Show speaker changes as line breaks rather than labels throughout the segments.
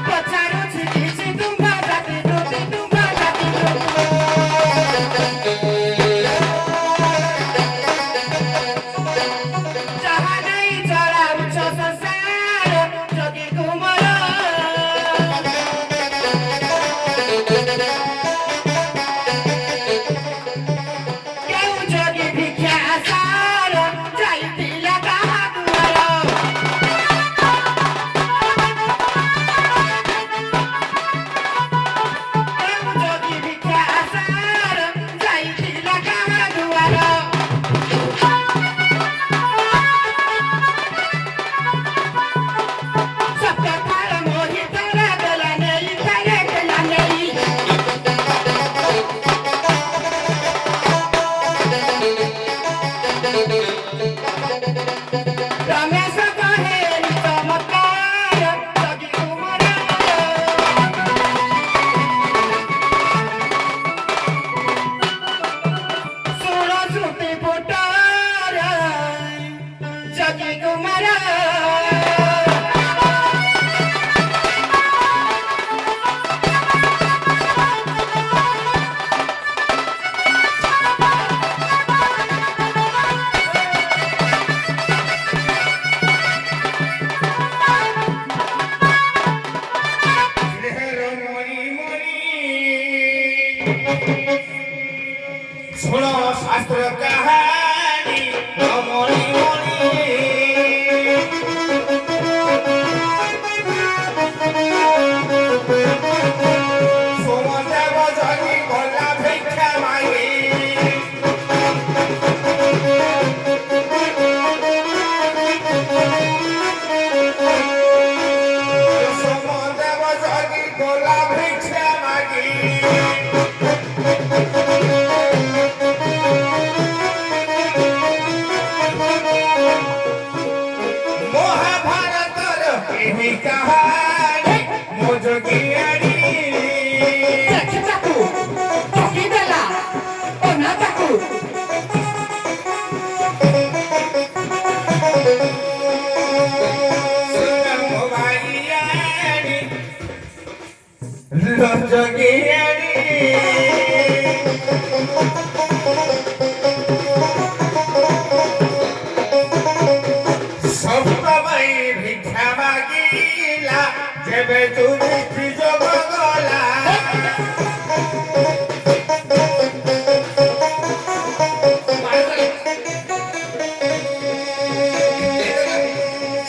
Potato सुनो शास्त्र कहानी अमरी मणि सोमदेव जगी गला भिक्षा मागी सोमदेव जगी गला भिक्षा मागी कहानी मोजगियारी
चाकू ठोकी देला ओ ना चाकू
मोबाइलियारी मोजगियारी जेबे तू दृष्टि जोग गला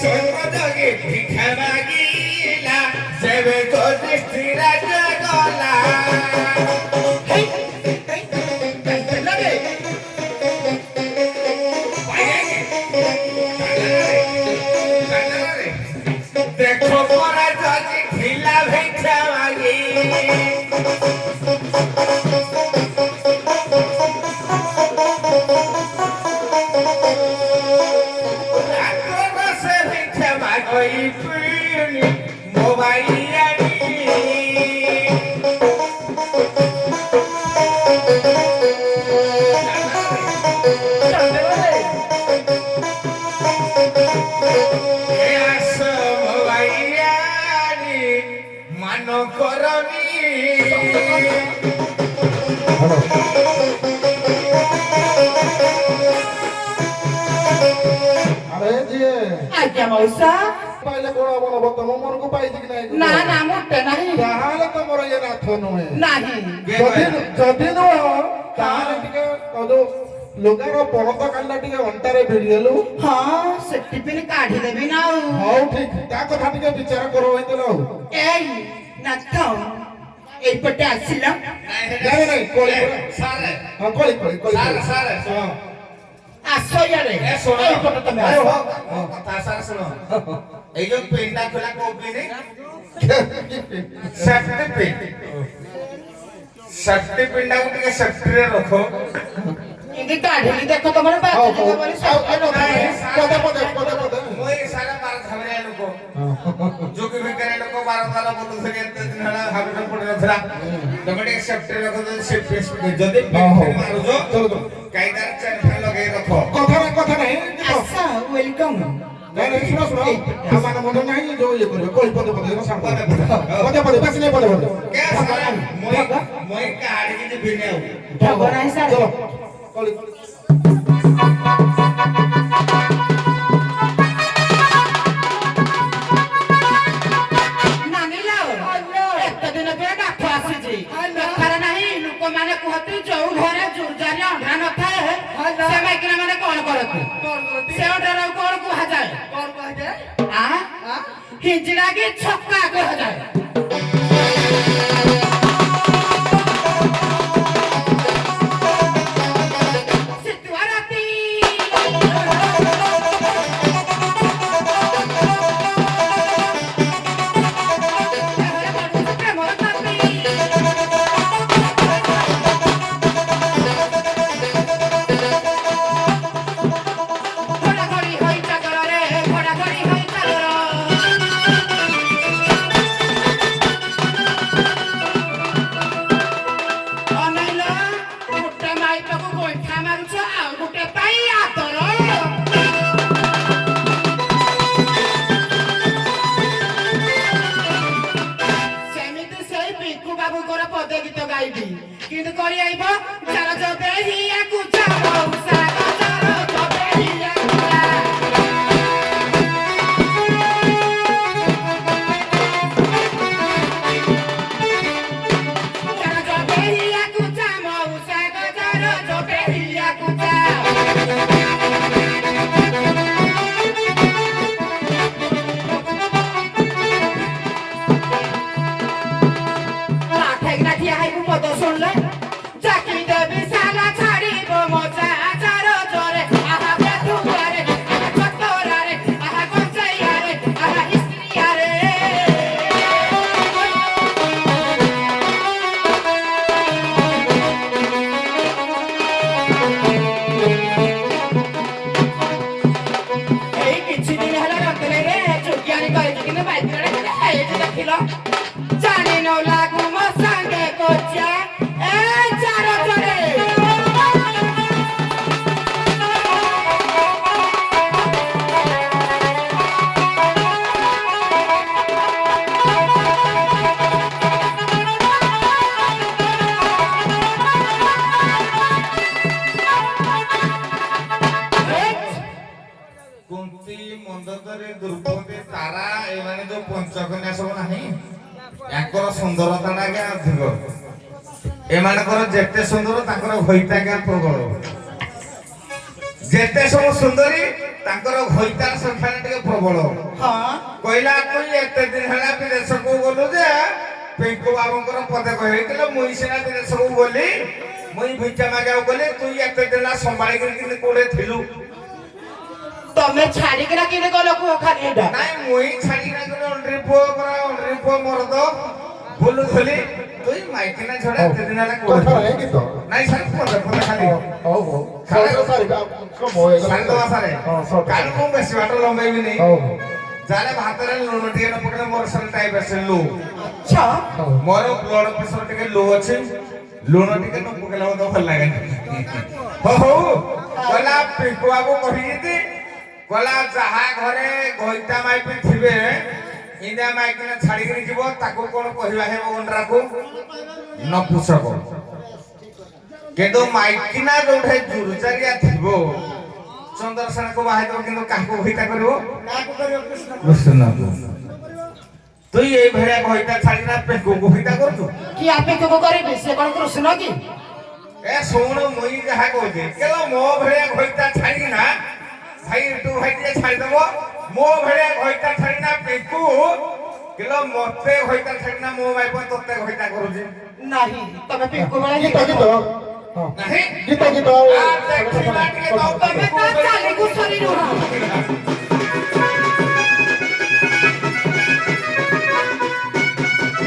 सोमदगे भिक्षा मागिला जेबे तू दृष्टि राज गला देखो परा जगी ढीला भिक्षा मागी रातों से भिक्षा मागी पीनी मोबाइलियानी मानो करनी
अरे जी
आज्ञा मौसा
पहले कोड़ा बोला बोलता हूँ मन को पाई दिख नहीं
ना ना मोटे नहीं
ताहाले तो मोर ये नाथ नुहे
नहीं
जदी नो ताहाले टिके तो लोगार पड़त कांडा टिके अंटारे भिड़ी गेलु
हाँ सेट्टी पिन काढ़ी देबी ना
हाउ ठीक ता कथा टिके विचार करो होइतलो
एई नाथ এই পটে আসিলাম
नहीं नहीं कोली
सारे
हां कोली
सारे सारे
हां
আসো ইয়ারে
ए सुनो
এই পটে তুমি
अरे
আসো
हो कथा सारे सुनो এই যে পেন্ডা খোলা কোপি নেই शक्ति पिंडा को टिके शक्ति रे रखो
इनकी काढ़ी देखो तुम्हारे बात
हाउ
तुम्हारी सब
पदे
मोई सारा बार झगड़े लोग जो कि भी करे लोग बार बार बोलते थे इतने दिन हला हाबिट पड़ रहा था टमाटे शक्ति रखो तो शिफ्ट शिफ्ट जदे पेन मारो जो
चलो
कायदा चैन लगे रखो
कथा नहीं
আচ্ছা ওয়েলকাম
नहीं सुनो हमारा मन नहीं जो ये करे कोई पदे ना सांग पदे बस नहीं पदे
क्या सारा मोई काढ़ी की बिने हो
ঠগর আই স্যার
चलो कोली
নানি লাও একটা দিন পরে ডাক আসিছি দেখার নাই লোক মানে কুহতি যৌ ঘরে জুরজারি অন্ধা নথায় সে মাইকিনা মানে কোন করতে সে অর্ডার কোন কুহা যায় হিঞ্জিরা কি ছক্কা কুহা যায়
ଦ୍ରୌପଦୀ ତାରା ଏମାନେ ଯୋଉ ପଞ୍ଚକନ୍ୟା ସବୁ ନାହିଁ ୟାଙ୍କର ସୁନ୍ଦରତାଟା ଆଜ୍ଞା ଅଧିକ ଏମାନଙ୍କର ଯେତେ ସୁନ୍ଦର ତାଙ୍କର ଘଇତା ଆଜ୍ଞା ପ୍ରବଳ ଯେତେ ସବୁ ସୁନ୍ଦରୀ ତାଙ୍କର ଘଇତାର ସଂଖ୍ୟାଟା ଟିକେ ପ୍ରବଳ କହିଲା ତୁଇ ଏତେ ଦିନ ହେଲା ବିଦେଶକୁ ଗଲୁ ଯେ ପିଙ୍କୁ ବାବୁଙ୍କର ପଦେ କହିଲେ ମୁଇଁ ସିନା ବିଦେଶକୁ ଗଲି ମୁଇଁ ଭିକ୍ଷା ମାଗିବାକୁ ଗଲି ତୁଇ ଏତେ ଦିନ ହେଲା ସମ୍ଭାଳିକିରି କୋଉଠି ଥିଲୁ
ତମେ ଛାଡିକିନା କିনে ଗଲ କୁହ ଖାଲି ଏଟା
ନାଇଁ ମୁଇଁ ଛାଡିକିନା ଗଲି ଅଣ୍ଡ୍ରି ପୁଅ ମରଦ ବୁଲୁଥିଲି তুই মাইকিনা ঝড়া দিন না কোড়া নাই স্যার পদে খালি
হও হও সারে সারে কম হয়ে গেল
সারে তো আসারে কাল কম বেশি বাট লম্বাইবি নাই
হও
জালে ভাতরে লুণ টিকে ন পকলে মোর সর টাইপ আছে লো
আচ্ছা
মোর ব্লড প্রেসার টিকে লো আছে লুণ টিকে ন পকলে মতো ভাল লাগে হো হো কলা পিকু বাবু কহিতি কলা যাহা ঘরে গইতা মাইপি থিবে ইন্দা মাইকিনা ছাড়ি করে যাব তাকু কোন কহিবা হে ওন্ডরাকু নপুসক কিন্তু মাইকিনা যোঠে জুরজারিয়া থিব চন্দ্রসেন কো বাহাই তো কিন্তু কাকু হইতা করিব কাকু করিব কৃষ্ণ তুই এই ভেড়া হইতা ছাড়ি না পেকু হইতা করছু
কি আপে কো করিবে সে কোন কৃষ্ণ কি
এ শুন মুই যাহা কইছে কেলো মো ভেড়া হইতা ছাড়ি না ভাই টু ভাই দিয়ে ছাড়ি দেব মো ভেড়া হইতা ছাড়ি না পেকু কেলো মতে হইতা ছাড়ি না মো ভাই তোতে হইতা করুছি
नाही তবে পিকু বলে
গীত গীত
नाही
গীত গীত
आ देखी लागे तो
তবে তা চালি গুছরি রুহ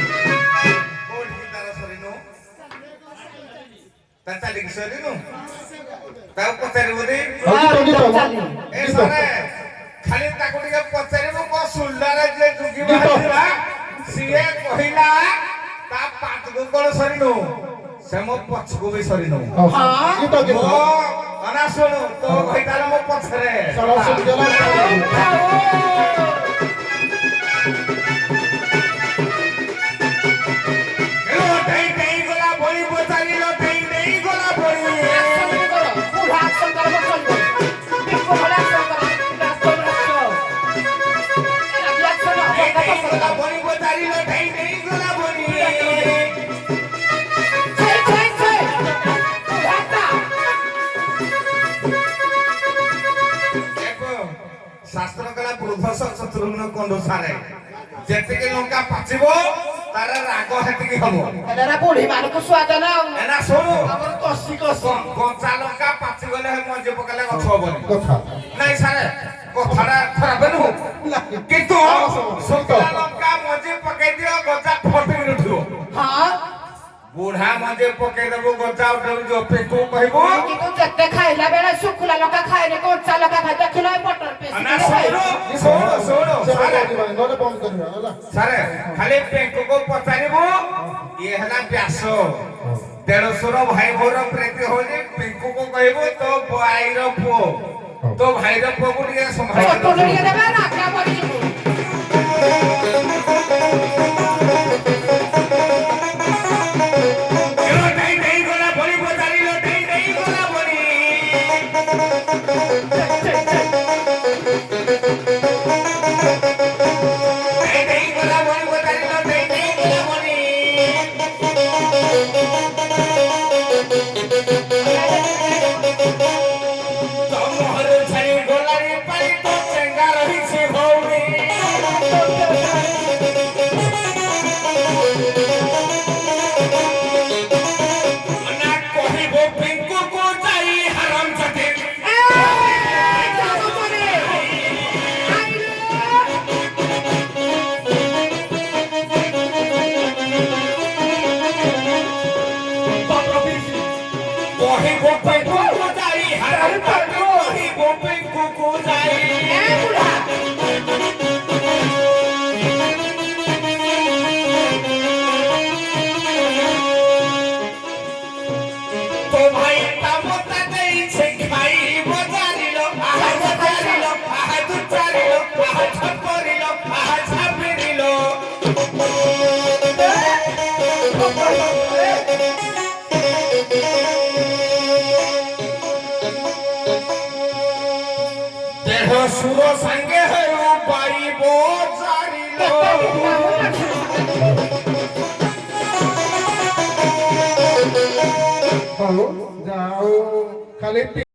कोठी तारा सरिनो ता चाली की सरिनो ता पचारि बोदी
গীত গীত
ए सरे खाली ताको टिके पचारिबो को सुलदारे जे जुगी बाहिला सिए कहिला ता पाटको कोन सरिनो से मो पछको भी सरिनो
গীত গীত
ओ अना सुनो तो कहिताले मो पछरे
সারা সুন গেল
এলো টেই টেই গোলা বড়ি পচারিলো টেই টেই গোলা বড়ি
পুরা অ্যাকশন করব চলবে পিকু বলে অ্যাকশন করব রাস্তা রাস্তা
টেই টেই গোলা বড়ি পচারিলো টেই টেই গোলা বড়ি
ছয় ছয় ছয় রাস্তা
দেখো শাস্ত্র কলা বৃদ্ধ শত্রুঘ্ন কোন সারে যেতিকে লঙ্কা পাচিব তার রাগ হেতিকি হবো
এরা বুড়ি মানুষ স্বাদ না
এনা শোনো
আমার কষি কষি
কঞ্চা লঙ্কা পাচি গলে মঞ্জি পকালে গছ হবনি
কথা
নাই সারে কথাটা খারাপ নু কিন্তু শুকনা লঙ্কা মঞ্জি পকাই দিও গজা ফটিকি উঠিব
হ্যাঁ
বুঢ়া মঞ্জি পকাই দেব গজা উঠিব পেটু কহিব
কিন্তু যেতে খাইলা বেলা শুকুলা লঙ্কা খাইনি কঞ্চা লঙ্কা খাই দেখিল বটর পিস
না শোনো শোনো শোনো সারে
নলে বন্ধ করিবা ହେଲା
সারে খালি পেটুকো পচারিব ইয়ে হেলা ব্যাস দেড়শোর ভাই ভোর প্রেতি হলে পিঙ্কুকো কহিব তো ভাইর পুଅ তো ভাইর পুଅକୁ ଟିକେ ସମ୍ଭାଳି
ছোট লড়িয়ে দেবে না কা বলি
টেই টেই গলা বলি পচারিল টেই টেই গলা বলি টেই টেই গলা বলি পচারিল টেই টেই গলা বলি ତମର ଛାଇ ଗଲାରେ ପାଣି ତ ଚେଙ୍ଗା ରହିଛି ଭଉଣୀ ନା କହିବ ପିଙ୍କୁକୁ ଯାଇ ହାରମ ଚଟେ କହିବ ପିଙ୍କୁକୁ ଯାଇ ହାରମ ଚଟେ କହିବ ପିଙ୍କୁକୁ ଯାଇ তো ভাই তামতা দেইছে খাই বজারিল আহা বজারিল আহা দুচারিল আহা ছপরিল আহা ছাপিরিল দেহ সুর সঙ্গে হয়ে ପାଇବ ଜାରିଲ
ହଉ ଯାଉ ଖାଲି